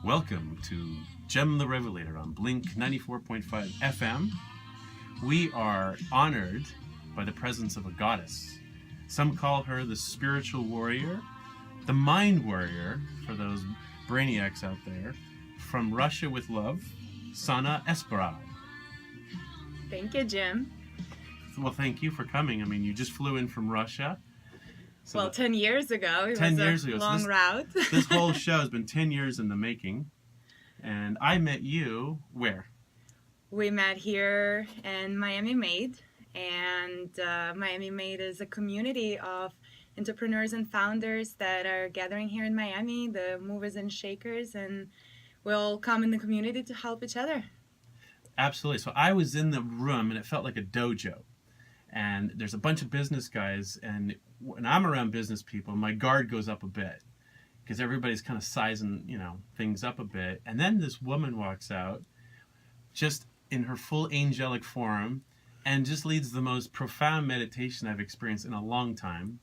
Welcome to Gem the Revelator on Blink 94.5 FM. We are honored by the presence of a goddess. Some call her the spiritual warrior, the mind warrior, for those brainiacs out there. From Russia with love, Oksana Esberard. Thank you, Jim. Well, thank you for coming. I mean, you just flew in from Russia. So well, 10 years ago. It 10 was years a ago. long route. This whole show has been 10 years in the making. And I met you where? We met here in Miami Made. And Miami Made is a community of entrepreneurs and founders that are gathering here in Miami, the movers and shakers, and we'll come in the community to help each other. Absolutely. So I was in the room and it felt like a dojo. And there's a bunch of business guys, and when I'm around business people, my guard goes up a bit because everybody's kind of sizing, things up a bit. And then this woman walks out just in her full angelic form and just leads the most profound meditation I've experienced in a long time.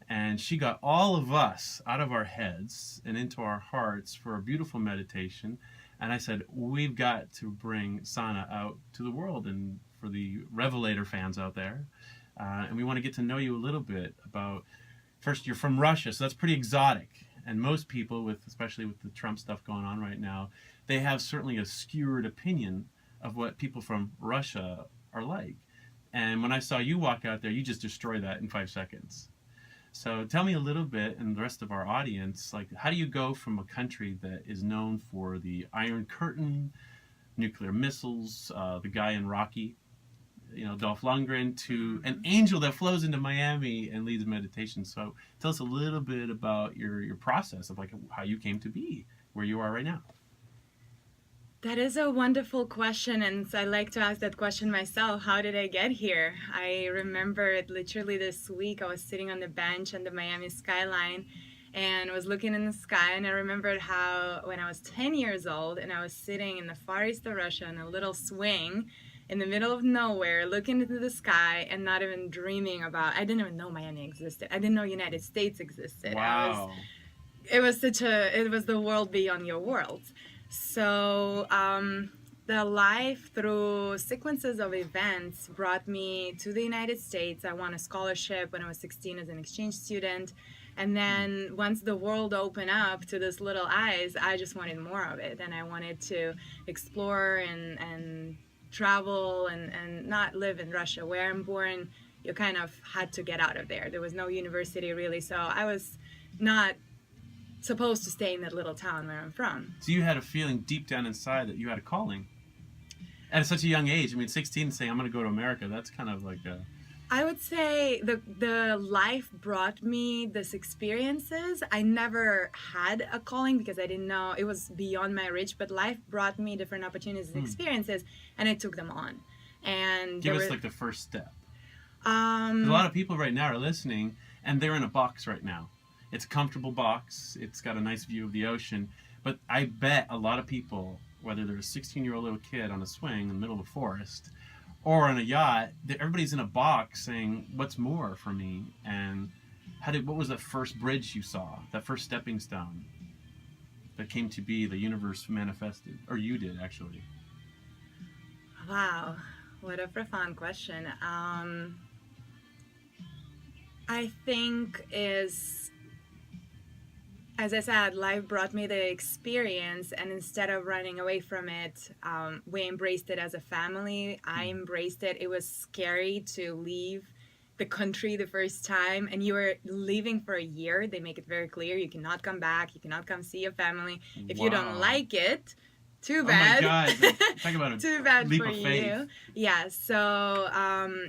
And she got all of us out of our heads and into our hearts for a beautiful meditation. And I said, we've got to bring Oksana out to the world and for the Revelator fans out there. And we want to get to know you a little bit about, first, you're from Russia, so that's pretty exotic. And most people, especially with the Trump stuff going on right now, they have certainly a skewed opinion of what people from Russia are like. And when I saw you walk out there, you just destroyed that in 5 seconds. So tell me a little bit, and the rest of our audience, like, how do you go from a country that is known for the Iron Curtain, nuclear missiles, the guy in Rocky, Dolph Lundgren, to an angel that flows into Miami and leads meditation? So tell us a little bit about your process of how you came to be where you are right now. That is a wonderful question, and I like to ask that question myself. How did I get here? I remember it literally this week. I was sitting on the bench on the Miami skyline and was looking in the sky, and I remembered how when I was 10 years old and I was sitting in the far east of Russia on a little swing in the middle of nowhere, looking into the sky and not even dreaming about, I didn't even know Miami existed. I didn't know United States existed. Wow. It was the world beyond your world. So the life through sequences of events brought me to the United States. I won a scholarship when I was 16 as an exchange student. And then once the world opened up to this little eyes, I just wanted more of it. And I wanted to explore and travel and not live in Russia. Where I'm born, you kind of had to get out of there. There was no university really, so I was not supposed to stay in that little town where I'm from. So you had a feeling deep down inside that you had a calling at such a young age. I mean, 16 saying I'm going to go to America, that's kind of like a... I would say the life brought me these experiences. I never had a calling because I didn't know, it was beyond my reach, but life brought me different opportunities and experiences, and I took them on. And give us like the first step. 'Cause a lot of people right now are listening and they're in a box right now. It's a comfortable box. It's got a nice view of the ocean. But I bet a lot of people, whether they're a 16-year-old little kid on a swing in the middle of a forest or on a yacht, everybody's in a box saying, what's more for me? And what was that first bridge you saw, that first stepping stone that came to be, the universe manifested? Or you did, actually. Wow, what a profound question. I think as I said, life brought me the experience, and instead of running away from it, we embraced it as a family. I embraced it. It was scary to leave the country the first time, and you were leaving for a year. They make it very clear. You cannot come back. You cannot come see your family. If you don't like it, too bad. Oh my God. Talk about a too bad leap for of faith. you. Yeah, so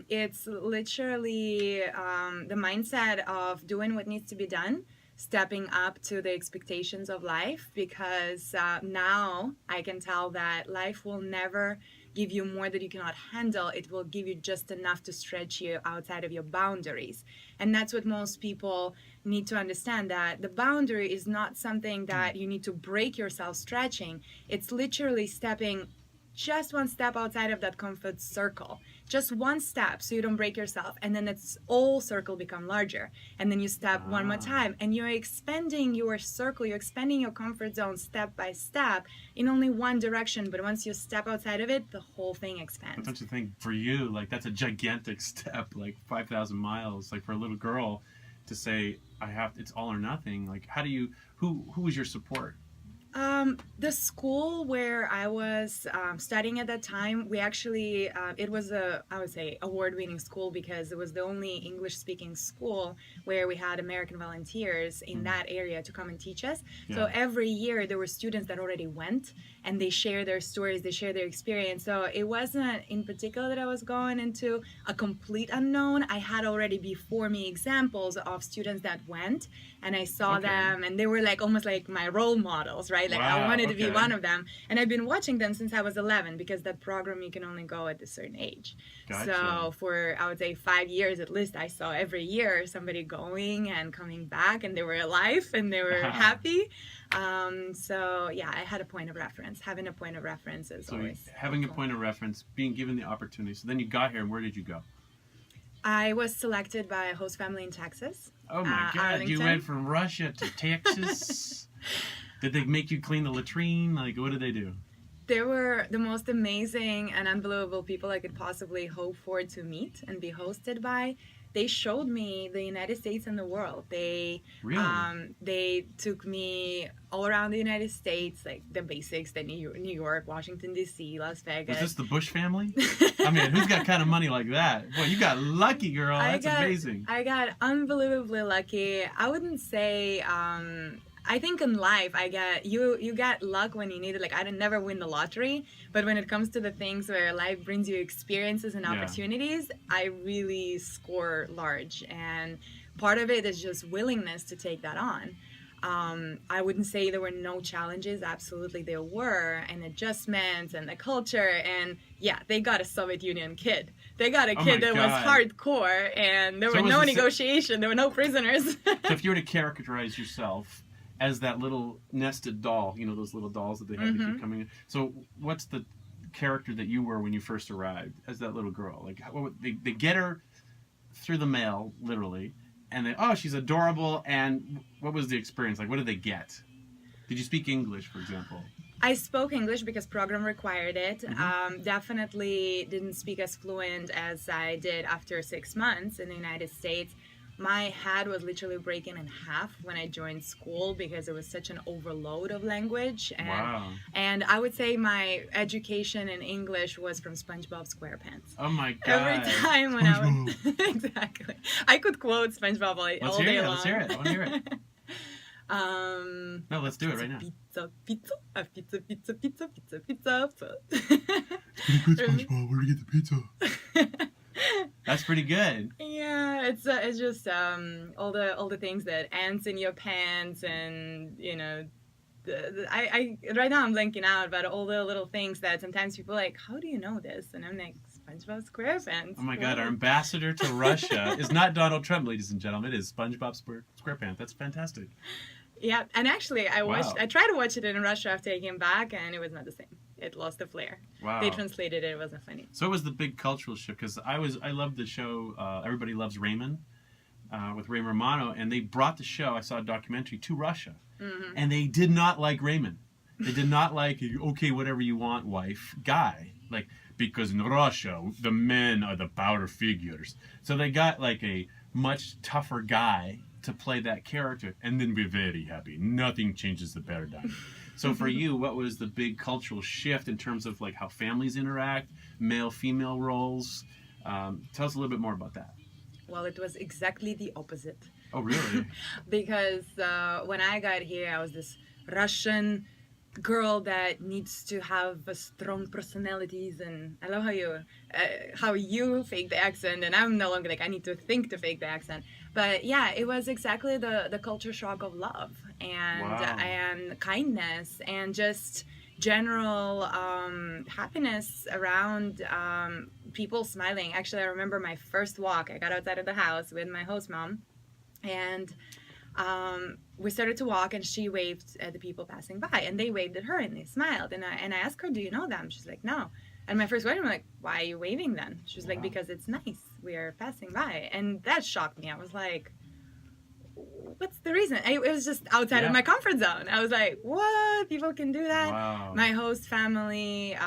it's literally the mindset of doing what needs to be done, stepping up to the expectations of life, because now I can tell that life will never give you more that you cannot handle. It will give you just enough to stretch you outside of your boundaries. And that's what most people need to understand, that the boundary is not something that you need to break yourself stretching. It's literally stepping just one step outside of that comfort circle. just one step so you don't break yourself, and then it's all circle become larger, and then you step one more time, and you're expanding your circle, you're expanding your comfort zone step by step in only one direction, but once you step outside of it, the whole thing But expands. don't you think for you, like that's a gigantic step, like 5,000 miles, like for a little girl to say, it's all or nothing. Like, how do you, who was your support? The school where I was studying at that time, we actually, it was I would say, award-winning school because it was the only English-speaking school where we had American volunteers in that area to come and teach us. Yeah. So every year there were students that already went and they share their stories, they share their experience. So it wasn't in particular that I was going into a complete unknown. I had already before me examples of students that went, and I saw them, and they were like almost like my role models, right? Like I wanted to be one of them, and I've been watching them since I was 11 because that program you can only go at a certain age. Gotcha. So for I would say 5 years at least, I saw every year somebody going and coming back, and they were alive and they were happy. So yeah, I had a point of reference. Having a point of reference is always having helpful. a point of reference, being given the opportunity. So then you got here, and where did you go? I was selected by a host family in Texas. Oh my God! Arlington. You went from Russia to Texas. Did they make you clean the latrine? Like, what did they do? They were the most amazing and unbelievable people I could possibly hope for to meet and be hosted by. They showed me the United States and the world. They they took me all around the United States, like the basics, the New York, Washington D.C., Las Vegas. Was this the Bush family? I mean, who's got kind of money like that? Boy, you got lucky, girl. That's amazing. I got unbelievably lucky. I wouldn't say. I think in life, you get luck when you need it. Like I didn't never win the lottery, but when it comes to the things where life brings you experiences and opportunities, I really score large. And part of it is just willingness to take that on. I wouldn't say there were no challenges. Absolutely there were, and adjustments and the culture. And yeah, they got a Soviet Union kid. They got a kid that was hardcore, and there were no negotiation. There were no prisoners. So if you were to characterize yourself as that little nested doll, you know, those little dolls that they had to keep coming in. So what's the character that you were when you first arrived as that little girl? Like, they get her through the mail, literally, and she's adorable, and what was the experience? Like, what did they get? Did you speak English, for example? I spoke English because program required it. Definitely didn't speak as fluent as I did after 6 months in the United States. My head was literally breaking in half when I joined school because it was such an overload of language. And I would say my education in English was from SpongeBob SquarePants. Oh my God. Every time when I would... Exactly. I could quote SpongeBob all day long. Let's hear it. I want to hear it. No, let's do it right now. Pizza, pizza, pizza, pizza, pizza, pizza, pizza. Pretty good, SpongeBob. Where do you get the pizza? That's pretty good. Yeah, it's just all the things that ants in your pants, and you know, I right now I'm blanking out about all the little things that sometimes people are like, how do you know this? And I'm like, SpongeBob SquarePants. Oh my God, our ambassador to Russia is not Donald Trump, ladies and gentlemen. It is SpongeBob SquarePants. That's fantastic. Yeah, and actually I tried to watch it in Russia after I came back, and it was not the same. It lost the flair. Wow. They translated it. It wasn't funny. So it was the big cultural shift, because I loved the show Everybody Loves Raymond with Ray Romano, and they brought the show, I saw a documentary, to Russia. And they did not like Raymond. They did not like, okay, whatever you want, wife, guy. Like, because in Russia, the men are the power figures. So they got like a much tougher guy to play that character, and then be very happy. Nothing changes the paradigm. So for you, what was the big cultural shift in terms of like how families interact, male-female roles? Tell us a little bit more about that. Well, it was exactly the opposite. Oh, really? Because when I got here, I was this Russian girl that needs to have a strong personalities, and I love how you fake the accent, and I'm no longer like I need to think to fake the accent. But yeah, it was exactly the culture shock of love and kindness and just general happiness around people smiling. Actually, I remember my first walk. I got outside of the house with my host mom, and we started to walk, and she waved at the people passing by, and they waved at her, and they smiled, and I asked her, do you know them? She's like, no. And my first question was like, why are you waving then? She was like, Wow. because it's nice. We are passing by. And that shocked me. I was like, what's the reason? It was just outside of Yeah. my comfort zone. I was like, what? People can do that? Wow. My host family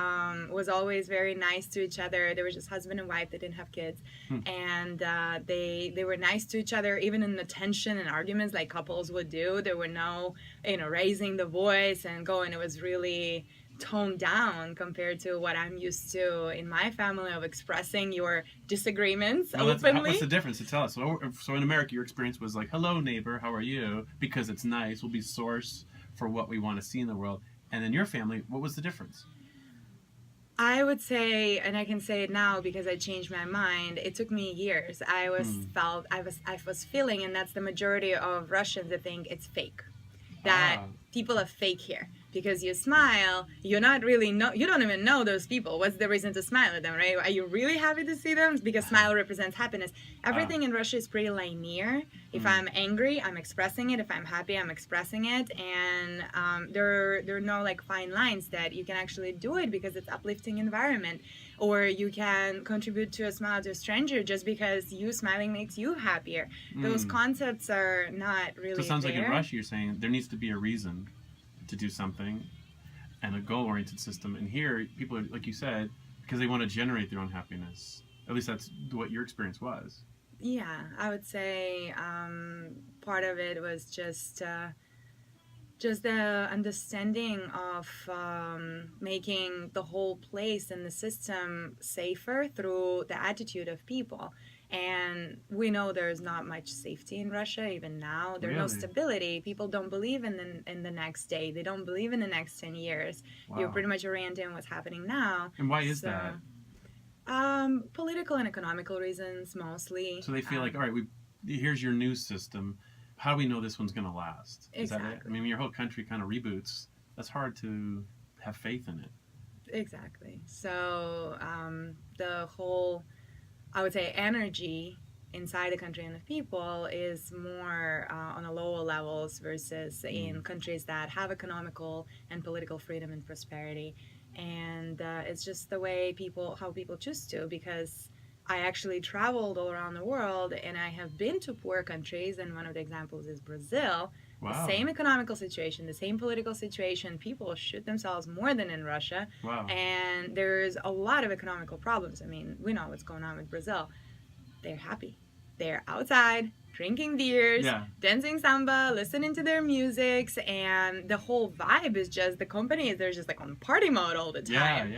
was always very nice to each other. They were just husband and wife. They didn't have kids. And they were nice to each other, even in the tension and arguments like couples would do. There were no, raising the voice and going. It was really toned down compared to what I'm used to in my family of expressing your disagreements openly. What's the difference? To tell us. So in America, your experience was like, "Hello, neighbor, how are you?" Because it's nice. Will be source for what we want to see in the world. And in your family, what was the difference? I would say, and I can say it now because I changed my mind. It took me years. I was feeling, and that's the majority of Russians that think it's fake. That people are fake here because you smile. You're not really you don't even know those people. What's the reason to smile at them, right? Are you really happy to see them? Because smile represents happiness. Everything in Russia is pretty linear. If I'm angry, I'm expressing it. If I'm happy, I'm expressing it. And there are no like fine lines that you can actually do it because it's uplifting environment. Or you can contribute to a smile to a stranger just because you smiling makes you happier. Those concepts are not really So it sounds there. like in Russia you're saying there needs to be a reason to do something and a goal-oriented system. And here, people are, like you said, because they want to generate their own happiness. At least that's what your experience was. Yeah, I would say part of it was just the understanding of making the whole place and the system safer through the attitude of people. And we know there's not much safety in Russia even now. There's no Really? stability. People don't believe in the next day. They don't believe in the next 10 years. Wow. You're pretty much oriented in what's happening now. And why is that? Political and economical reasons mostly. So they feel like, all right, here's your news system. How do we know this one's going to last? Is that it? Exactly. I mean, your whole country kind of reboots. That's hard to have faith in it. Exactly. So the whole, I would say, energy inside the country and the people is more on a lower levels versus in countries that have economical and political freedom and prosperity. And it's just the way how people choose to, because I actually traveled all around the world and I have been to poor countries, and one of the examples is Brazil. Wow. The same economical situation, the same political situation, people shoot themselves more than in Russia. Wow. And there's a lot of economical problems. I mean, we know what's going on with Brazil. They're happy. They're outside, drinking beers, dancing samba, listening to their musics, and the whole vibe is just, the companies, they're just like on party mode all the time.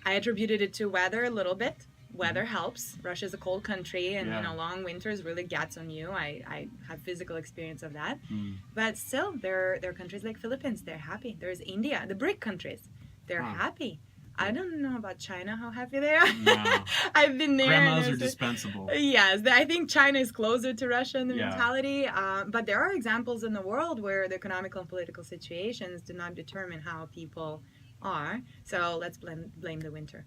I attributed it to weather a little bit. Weather helps. Russia's a cold country, and long winters really gets on you. I have physical experience of that. But still, there are countries like Philippines. They're happy. There's India, the BRIC countries. They're happy. I don't know about China, how happy they are. No. I've been there. Grandmas are dispensable. Yes, I think China is closer to Russia in the mentality. But there are examples in the world where the economical and political situations do not determine how people are. So let's blame the winter.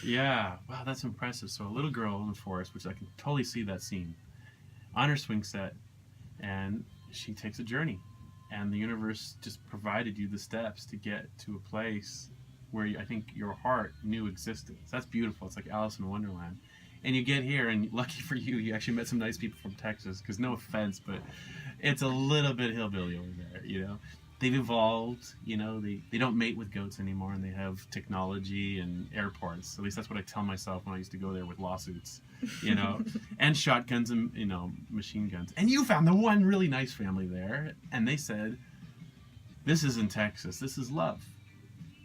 Yeah, wow, that's impressive. So a little girl in the forest, which I can totally see that scene, on her swing set, and she takes a journey, and the universe just provided you the steps to get to a place where I think your heart knew existed. So that's beautiful. It's like Alice in Wonderland. And you get here, and lucky for you, you actually met some nice people from Texas, because no offense, but it's a little bit hillbilly over there, you know? They've evolved, you know, they don't mate with goats anymore, and they have technology and airports. At least that's what I tell myself when I used to go there with lawsuits, you know, and shotguns and, you know, machine guns. And you found the one really nice family there, and they said, this isn't Texas, this is love.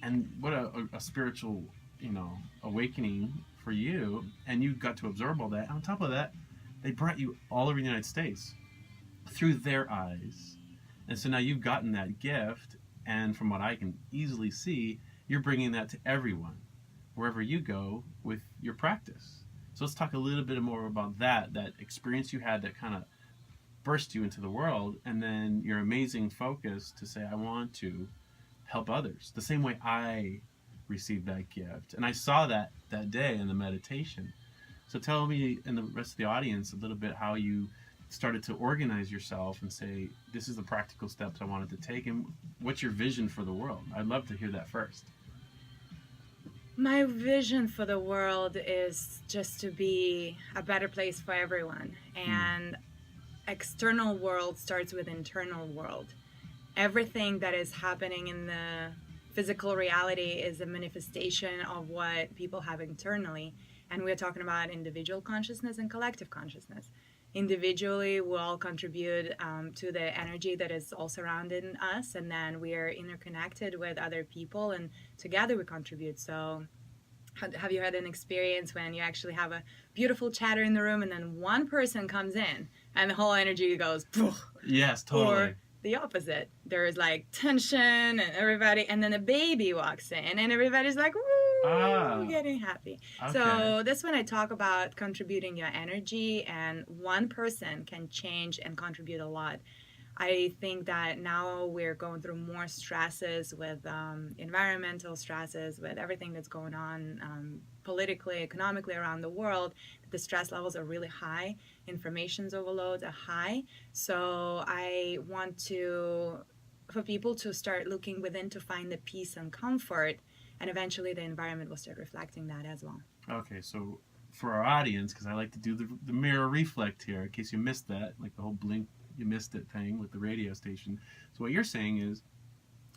And what a spiritual, you know, awakening for you, and you got to absorb all that. And on top of that, they brought you all over the United States through their eyes. And so now you've gotten that gift, and from what I can easily see, you're bringing that to everyone, wherever you go with your practice. So let's talk a little bit more about that experience you had that kind of burst you into the world, and then your amazing focus to say, I want to help others, the same way I received that gift. And I saw that day in the meditation. So tell me and the rest of the audience a little bit how you started to organize yourself and say, this is the practical steps I wanted to take, and what's your vision for the world? I'd love to hear that first. My vision for the world is just to be a better place for everyone. And external world starts with internal world. Everything that is happening in the physical reality is a manifestation of what people have internally. And we're talking about individual consciousness and collective consciousness. Individually, we all contribute to the energy that is all surrounding us, and then we are interconnected with other people, and together we contribute. So, have you had an experience when you actually have a beautiful chatter in the room, and then one person comes in, and the whole energy goes, poof? Yes, totally. Or the opposite. There's like tension and everybody, and then a baby walks in and everybody's like, woo, getting happy. Okay. So this when I talk about contributing your energy, and one person can change and contribute a lot. I think that now we're going through more stresses with environmental stresses, with everything that's going on politically, economically around the world. The stress levels are really high, information's overloads are high. So I want for people to start looking within to find the peace and comfort, and eventually the environment will start reflecting that as well. Okay, so for our audience, because I like to do the mirror reflect here, in case you missed that, like the whole blink, you missed it thing with the radio station. So what you're saying is,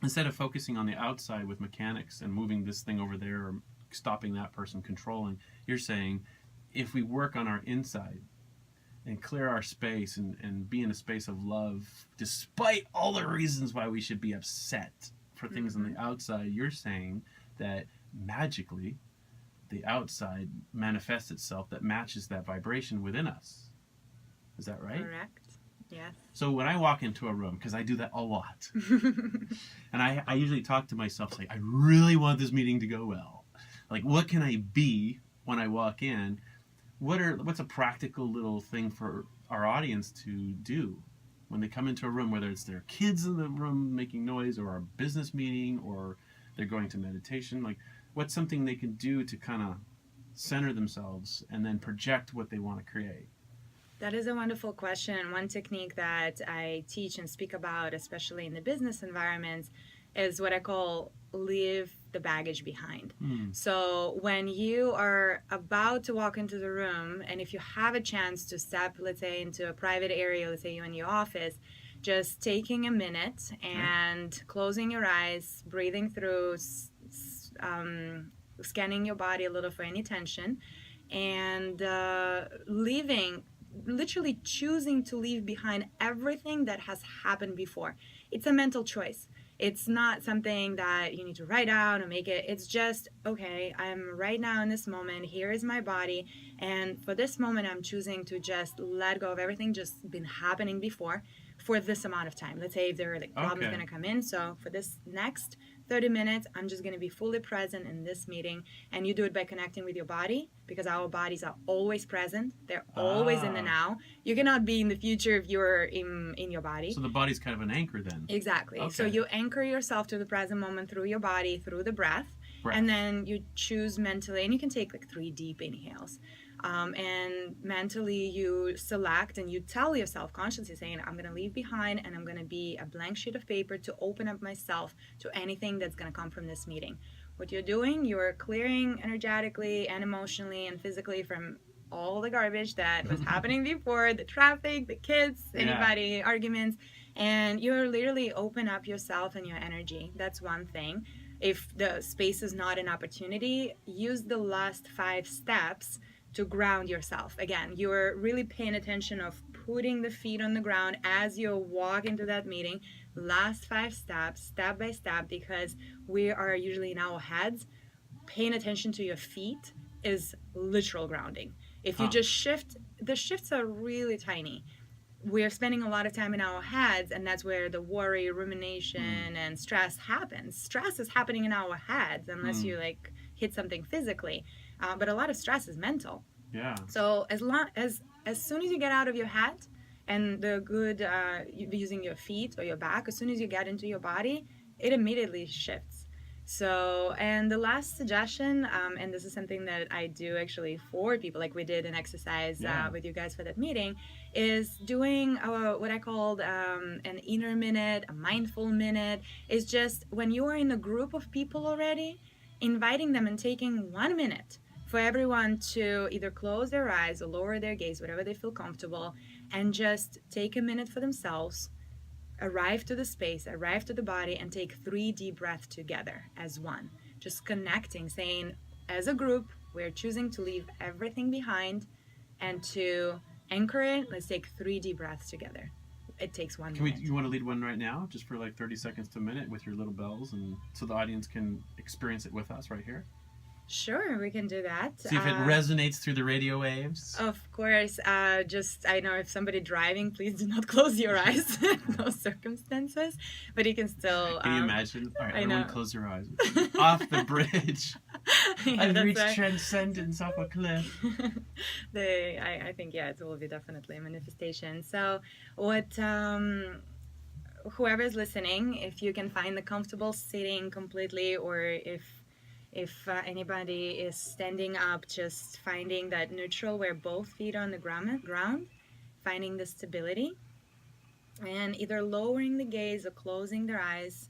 instead of focusing on the outside with mechanics and moving this thing over there or stopping that person controlling, you're saying if we work on our inside and clear our space and be in a space of love, despite all the reasons why we should be upset for things on the outside, you're saying that magically the outside manifests itself that matches that vibration within us. Is that right? Correct. Yes. So when I walk into a room, because I do that a lot, and I usually talk to myself, say, I really want this meeting to go well. Like, what can I be when I walk in? What's a practical little thing for our audience to do when they come into a room, whether it's their kids in the room making noise, or a business meeting, or they're going to meditation? Like, what's something they can do to kind of center themselves and then project what they want to create? That is a wonderful question. One technique that I teach and speak about, especially in the business environments, is what I call leave the baggage behind. So when you are about to walk into the room, and if you have a chance to step, let's say, into a private area, let's say you're in your office, just taking a minute and closing your eyes, breathing through, scanning your body a little for any tension, and literally choosing to leave behind everything that has happened before. It's a mental choice. It's not something that you need to write down or make it. It's just, okay, I'm right now in this moment. Here is my body. And for this moment, I'm choosing to just let go of everything just been happening before for this amount of time. Let's say if there are like problems going to come in. So for this next 30 minutes, I'm just going to be fully present in this meeting. And you do it by connecting with your body, because our bodies are always present. They're always in the now. You cannot be in the future if you're in your body. So the body's kind of an anchor then. Exactly. Okay. So you anchor yourself to the present moment through your body, through the breath. And then you choose mentally, and you can take like 3 deep inhales. And mentally you select and you tell yourself consciously, saying, I'm going to leave behind, and I'm going to be a blank sheet of paper to open up myself to anything that's going to come from this meeting. What you're doing, you're clearing energetically and emotionally and physically from all the garbage that was happening before, the traffic, the kids, anybody, arguments, and you're literally open up yourself and your energy. That's one thing. If the space is not an opportunity, use the last 5 steps to ground yourself. Again, you're really paying attention of putting the feet on the ground as you walk into that meeting. Last 5 steps, step by step, because we are usually in our heads. Paying attention to your feet is literal grounding. If you just shift, the shifts are really tiny. We're spending a lot of time in our heads, and that's where the worry, rumination, and stress happens. Stress is happening in our heads unless you like hit something physically. But a lot of stress is mental. Yeah. So as soon as you get out of your head, and the good using your feet or your back, as soon as you get into your body, it immediately shifts. So, and the last suggestion, and this is something that I do actually for people, like we did an exercise with you guys for that meeting, is doing what I called an inner minute, a mindful minute. Is just when you are in a group of people already, inviting them and taking 1 minute for everyone to either close their eyes or lower their gaze, whatever they feel comfortable, and just take a minute for themselves, arrive to the space, arrive to the body, and take 3 deep breaths together as one. Just connecting, saying, as a group, we're choosing to leave everything behind and to anchor it. Let's take 3 deep breaths together. It takes 1 minute. You want to lead one right now, just for like 30 seconds to a minute with your little bells, and so the audience can experience it with us right here? Sure, we can do that. See if it resonates through the radio waves. Of course. I know if somebody driving, please do not close your eyes in those circumstances. But you can still. Can you imagine? All right, everyone close your eyes. Off the bridge. Yeah, I've reached transcendence off a cliff. I think, yeah, it will be definitely a manifestation. So what... whoever's listening, if you can find the comfortable sitting completely, or if anybody is standing up, just finding that neutral where both feet are on the ground, finding the stability, and either lowering the gaze or closing their eyes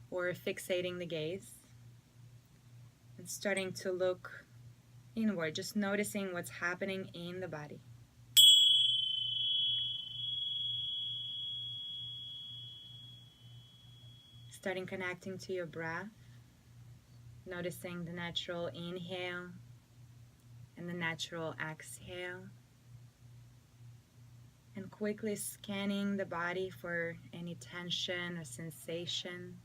or fixating the gaze and starting to look inward, just noticing what's happening in the body. Starting connecting to your breath. Noticing the natural inhale and the natural exhale. And quickly scanning the body for any tension or sensation.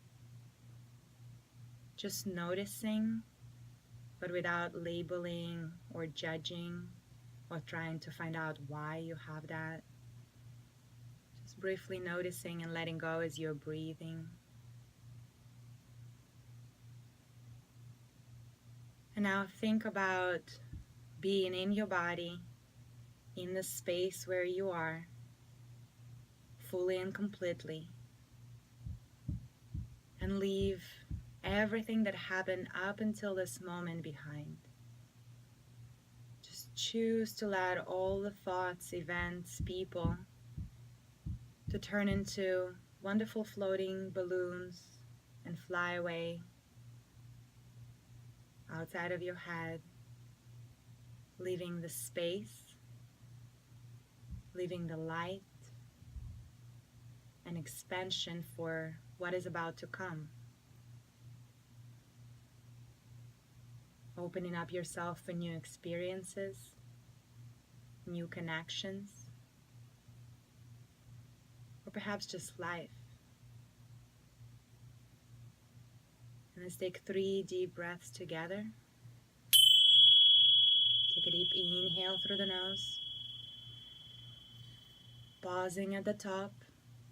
Just noticing, but without labeling or judging or trying to find out why you have that. Just briefly noticing and letting go as you're breathing. And now think about being in your body, in the space where you are, fully and completely. And leave everything that happened up until this moment behind. Just choose to let all the thoughts, events, people to turn into wonderful floating balloons and fly away outside of your head, leaving the space, leaving the light and expansion for what is about to come. Opening up yourself for new experiences, new connections, or perhaps just life. And let's take 3 deep breaths together. Take a deep inhale through the nose, pausing at the top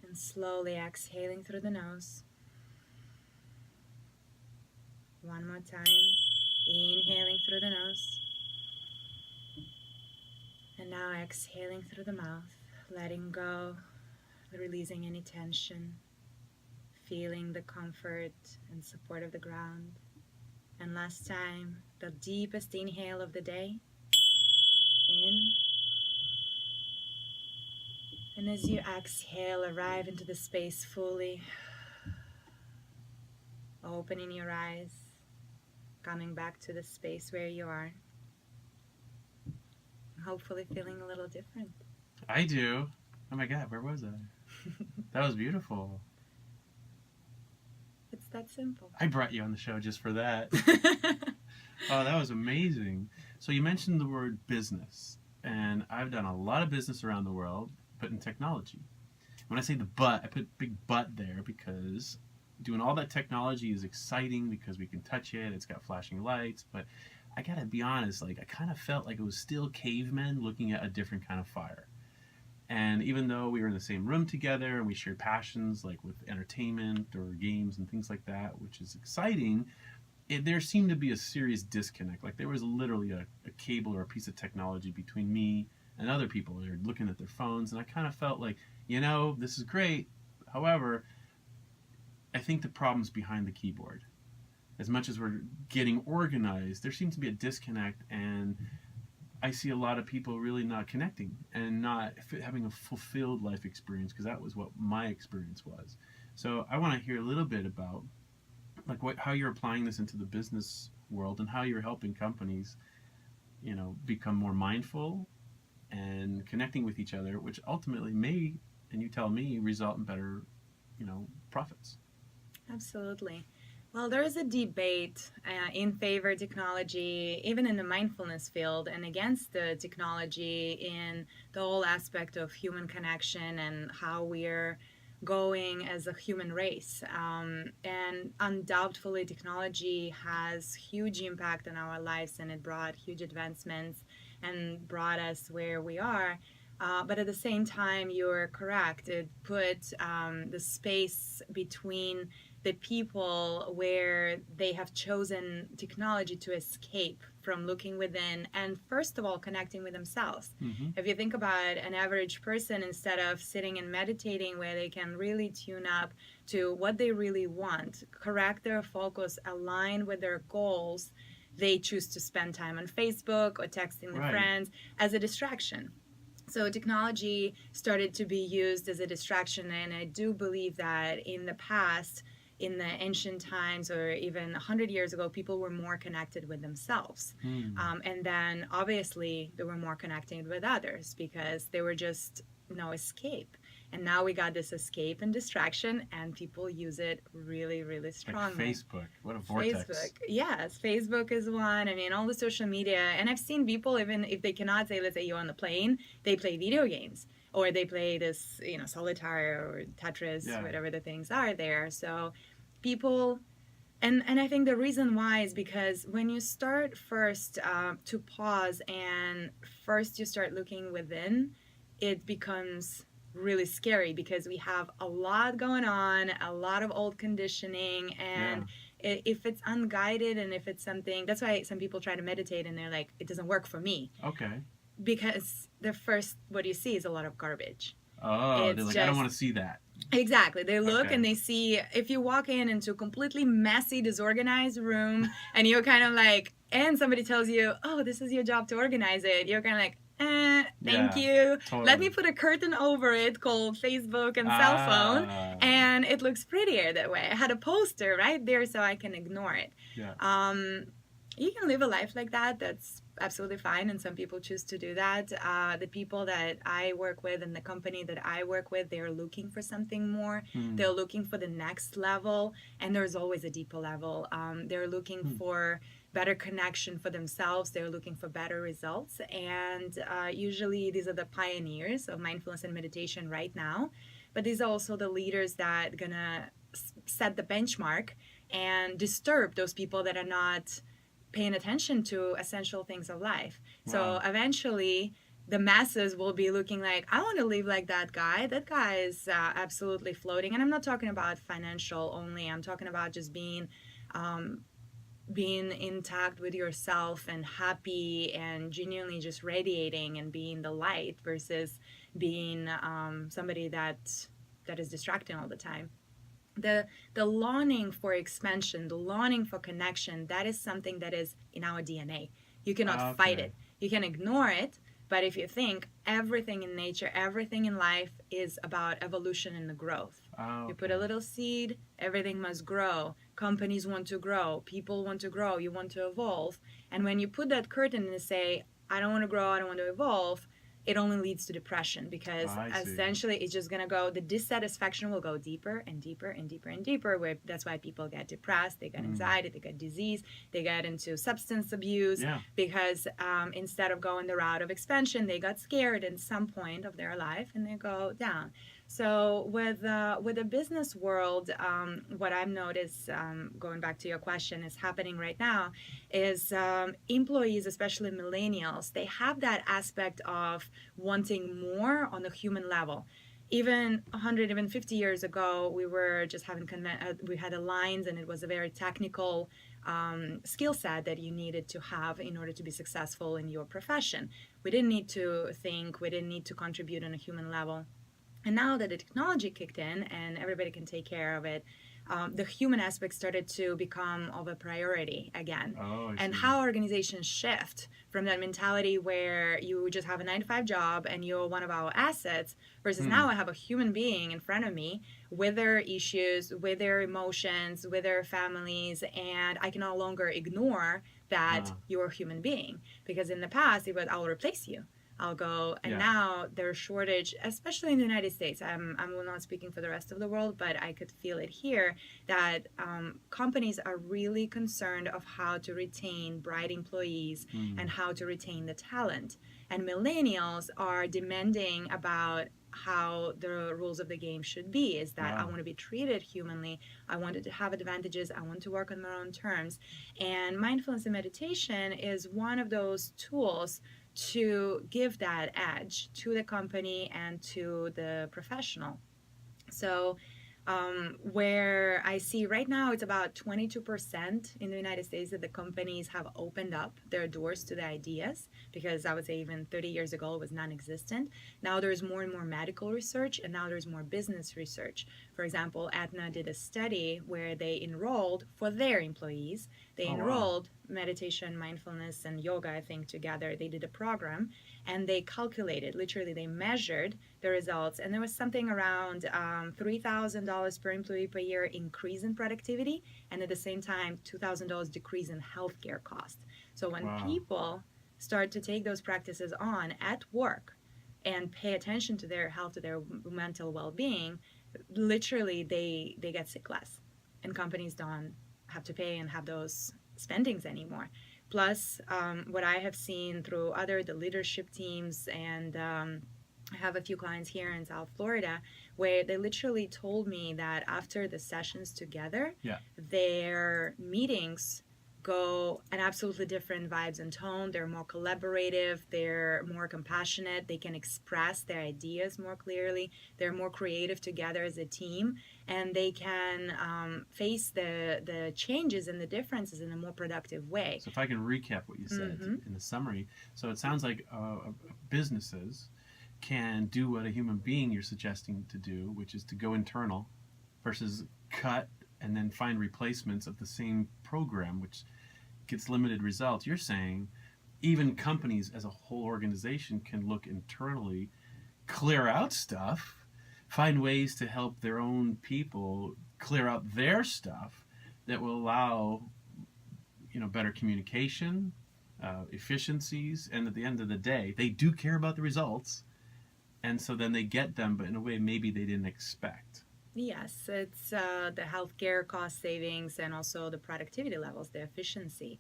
and slowly exhaling through the nose. One more time, inhaling through the nose, and now exhaling through the mouth, letting go, releasing any tension. Feeling the comfort and support of the ground. And last time, the deepest inhale of the day. In. And as you exhale, arrive into the space fully. Opening your eyes. Coming back to the space where you are. Hopefully feeling a little different. I do. Oh my God, where was I? That was beautiful. It's that simple. I brought you on the show just for that. Oh, that was amazing. So you mentioned the word business, and I've done a lot of business around the world, but in technology. When I say the but, I put big but there because doing all that technology is exciting because we can touch it, it's got flashing lights, but I gotta be honest, like I kind of felt like it was still cavemen looking at a different kind of fire. And even though we were in the same room together and we shared passions like with entertainment or games and things like that, which is exciting, there seemed to be a serious disconnect. Like there was literally a cable or a piece of technology between me and other people. They're looking at their phones, and I kind of felt like, this is great. However, I think the problem's behind the keyboard. As much as we're getting organized, there seems to be a disconnect, and I see a lot of people really not connecting and not having a fulfilled life experience, because that was what my experience was. So I want to hear a little bit about like how you're applying this into the business world and how you're helping companies, become more mindful and connecting with each other, which ultimately may, and you tell me, result in better, profits. Absolutely. Well, there is a debate in favor of technology, even in the mindfulness field, and against the technology in the whole aspect of human connection and how we're going as a human race. And undoubtedly, technology has huge impact on our lives, and it brought huge advancements and brought us where we are. But at the same time, you're correct. It put the space between the people where they have chosen technology to escape from looking within and, first of all, connecting with themselves. Mm-hmm. If you think about an average person, instead of sitting and meditating where they can really tune up to what they really want, correct their focus, align with their goals, they choose to spend time on Facebook or texting with friends as a distraction. So technology started to be used as a distraction, and I do believe that in the past, in the ancient times or even 100 years ago, people were more connected with themselves. And then obviously they were more connected with others because they were just no escape. And now we got this escape and distraction, and people use it really, really strongly. Like Facebook, what a vortex. Facebook, yes, Facebook is one. I mean, all the social media. And I've seen people, even if they cannot say, let's say you're on the plane, they play video games. Or they play this, solitaire or Tetris, whatever the things are there. So people, and I think the reason why is because when you start first to pause and first you start looking within, it becomes really scary because we have a lot going on, a lot of old conditioning, and if it's unguided and if it's something, that's why some people try to meditate and they're like, it doesn't work for me. Okay. Because the first, what you see is a lot of garbage. Oh, they're like, I don't want to see that. Exactly. They look and they see, if you walk into a completely messy, disorganized room and you're kind of like, and somebody tells you, oh, this is your job to organize it, you're kind of like, thank you. Totally. Let me put a curtain over it called Facebook and cell phone, and it looks prettier that way. I had a poster right there so I can ignore it. Yeah. You can live a life like that. That's absolutely fine, and some people choose to do that. The people that I work with and the company that I work with, they're looking for something more. They're looking for the next level, and there's always a deeper level. They're looking for better connection for themselves. They're looking for better results, and usually these are the pioneers of mindfulness and meditation right now, but these are also the leaders that are gonna set the benchmark and disturb those people that are not paying attention to essential things of life. Wow. So eventually the masses will be looking like, I want to live like that guy. That guy is absolutely floating. And I'm not talking about financial only. I'm talking about just being intact with yourself and happy and genuinely just radiating and being the light versus being somebody that is distracting all the time. The longing for expansion, the longing for connection, that is something that is in our DNA. You cannot fight it. You can ignore it, but if you think everything in nature, everything in life is about evolution and the growth. You put a little seed, everything must grow. Companies want to grow. People want to grow. You want to evolve. And when you put that curtain and say, I don't want to grow, I don't want to evolve, it only leads to depression because essentially it's just going to go, the dissatisfaction will go deeper and deeper and deeper and deeper. Where that's why people get depressed, they get anxiety, they get disease, they get into substance abuse because instead of going the route of expansion, they got scared at some point of their life and they go down. So with the business world, what I've noticed, going back to your question, is happening right now is employees, especially millennials, they have that aspect of wanting more on a human level. Even 100, even 50 years ago, we were just having we had lines, and it was a very technical skill set that you needed to have in order to be successful in your profession. We didn't need to think, we didn't need to contribute on a human level. And now that the technology kicked in and everybody can take care of it, the human aspect started to become of a priority again. And how organizations shift from that mentality where you just have a 9-to-5 job and you're one of our assets versus now I have a human being in front of me with their issues, with their emotions, with their families, and I can no longer ignore that you're a human being. Because in the past, it was, I'll replace you. I'll go, and now there's shortage, especially in the United States. I'm not speaking for the rest of the world, but I could feel it here that companies are really concerned of how to retain bright employees and how to retain the talent. And millennials are demanding about how the rules of the game should be, is that I want to be treated humanly, I wanted to have advantages, I want to work on my own terms. And mindfulness and meditation is one of those tools to give that edge to the company and to the professional. So where I see right now it's about 22% in the United States that the companies have opened up their doors to the ideas, because I would say even 30 years ago it was non-existent. Now there's more and more medical research, and now there's more business research. For example, Aetna did a study where they enrolled for their employees, they enrolled meditation, mindfulness, and yoga, I think, together. They did a program, and they calculated, literally they measured the results, and there was something around $3,000 per employee per year increase in productivity, and at the same time $2,000 decrease in healthcare cost. So when people start to take those practices on at work and pay attention to their health, to their mental well-being, literally they get sick less, and companies don't have to pay and have those spendings anymore. Plus, what I have seen through the leadership teams, and I have a few clients here in South Florida where they literally told me that after the sessions together, their meetings go an absolutely different vibes and tone. They're more collaborative, they're more compassionate, they can express their ideas more clearly, they're more creative together as a team, and they can face the changes and the differences in a more productive way. So if I can recap what you said in the summary, so it sounds like businesses can do what a human being you're suggesting to do, which is to go internal versus cut and then find replacements of the same program, which gets limited results. You're saying even companies as a whole organization can look internally, clear out stuff, find ways to help their own people clear out their stuff that will allow, better communication, efficiencies, and at the end of the day, they do care about the results, and so then they get them, but in a way maybe they didn't expect. Yes, it's the healthcare cost savings and also the productivity levels, the efficiency.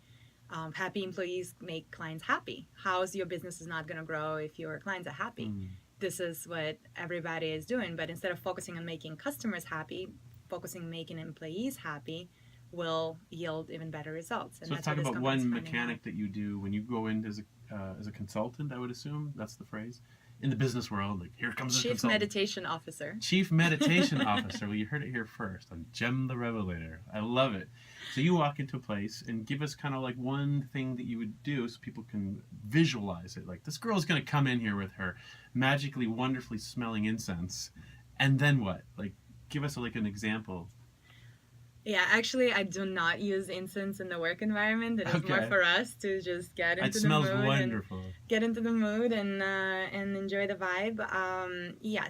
Happy employees make clients happy. How's your business is not going to grow if your clients are happy? This is what everybody is doing. But instead of focusing on making customers happy, focusing on making employees happy will yield even better results. And so let's talk about one mechanic that you do when you go in as a consultant, I would assume. That's the phrase. In the business world, like, here comes a consultant. Chief Meditation Officer. Chief Meditation Officer. Well, you heard it here first on Gem the Revelator. I love it. So you walk into a place and give us kind of like one thing that you would do so people can visualize it. Like, this girl's going to come in here with her magically, wonderfully smelling incense. And then what? Like, give us like an example. Yeah, actually, I do not use incense in the work environment. It is more for us to just get into the mood. It smells wonderful. Get into the mood and enjoy the vibe.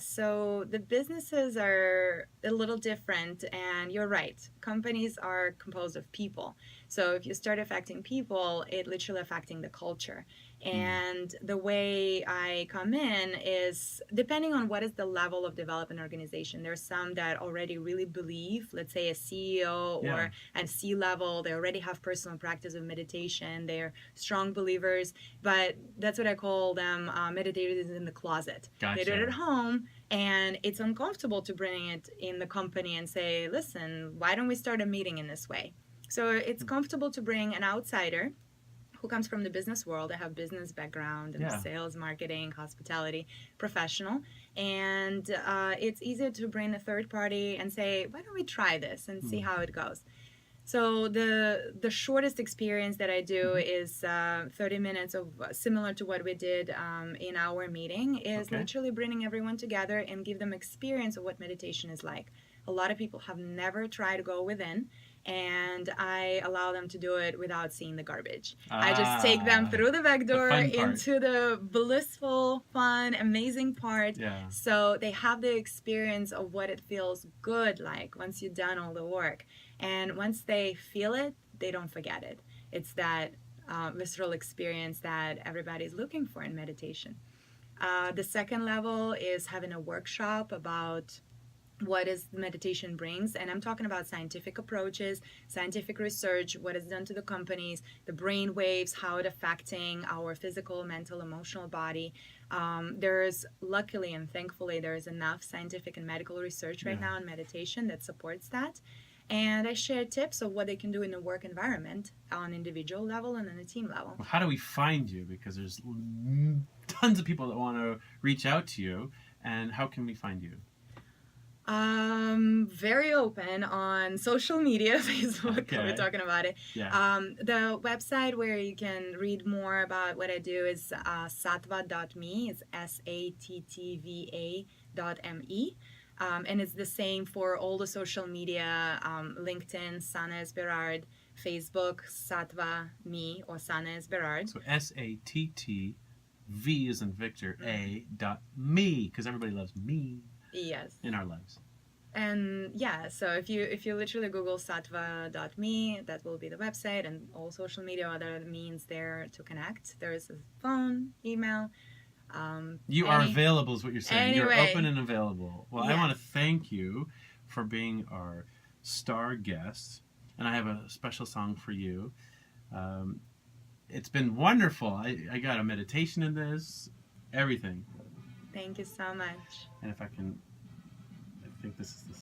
So the businesses are a little different, and you're right. Companies are composed of people. So if you start affecting people, it literally affecting the culture. And the way I come in is depending on what is the level of development organization. There's some that already really believe, let's say a CEO or at C-level, they already have personal practice of meditation. They're strong believers, but that's what I call them meditators in the closet. Gotcha. They do it at home, and it's uncomfortable to bring it in the company and say, listen, why don't we start a meeting in this way? So it's comfortable to bring an outsider who comes from the business world. I have business background and sales, marketing, hospitality, professional. And it's easier to bring a third party and say, why don't we try this and see how it goes? So the shortest experience that I do is 30 minutes of similar to what we did in our meeting is literally bringing everyone together and give them experience of what meditation is like. A lot of people have never tried to go within, and I allow them to do it without seeing the garbage. I just take them through the back door fun part. into the blissful, fun, amazing part. Yeah. So they have the experience of what it feels good like once you've done all the work. And once they feel it, they don't forget it. It's that visceral experience that everybody's looking for in meditation. The second level is having a workshop about what is meditation brings, and I'm talking about scientific approaches, scientific research, what is done to the companies, the brain waves, how it affecting our physical, mental, emotional body. There's luckily and thankfully there's enough scientific and medical research right now in meditation that supports that. And I share tips of what they can do in the work environment on an individual level and on a team level. Well, how do we find you? Because there's tons of people that want to reach out to you, and how can we find you? Very open on social media, Facebook. Okay. We're talking about it. Yeah. The website where you can read more about what I do is sattva.me. It's sattva.me. And it's the same for all the social media, LinkedIn, Oksana Esberard, Facebook, Sattva, me, or Oksana Esberard. So SATTV is in Victor, A.me, because everybody loves me. Yes. In our lives. And yeah, so if you literally Google sattva.me, that will be the website, and all social media other means there to connect. There is a phone, email. You are available is what you're saying. Anyway, you're open and available. Well, yes. I want to thank you for being our star guest, and I have a special song for you. It's been wonderful. I got a meditation in this, everything. Thank you so much. And if I can, I think this is the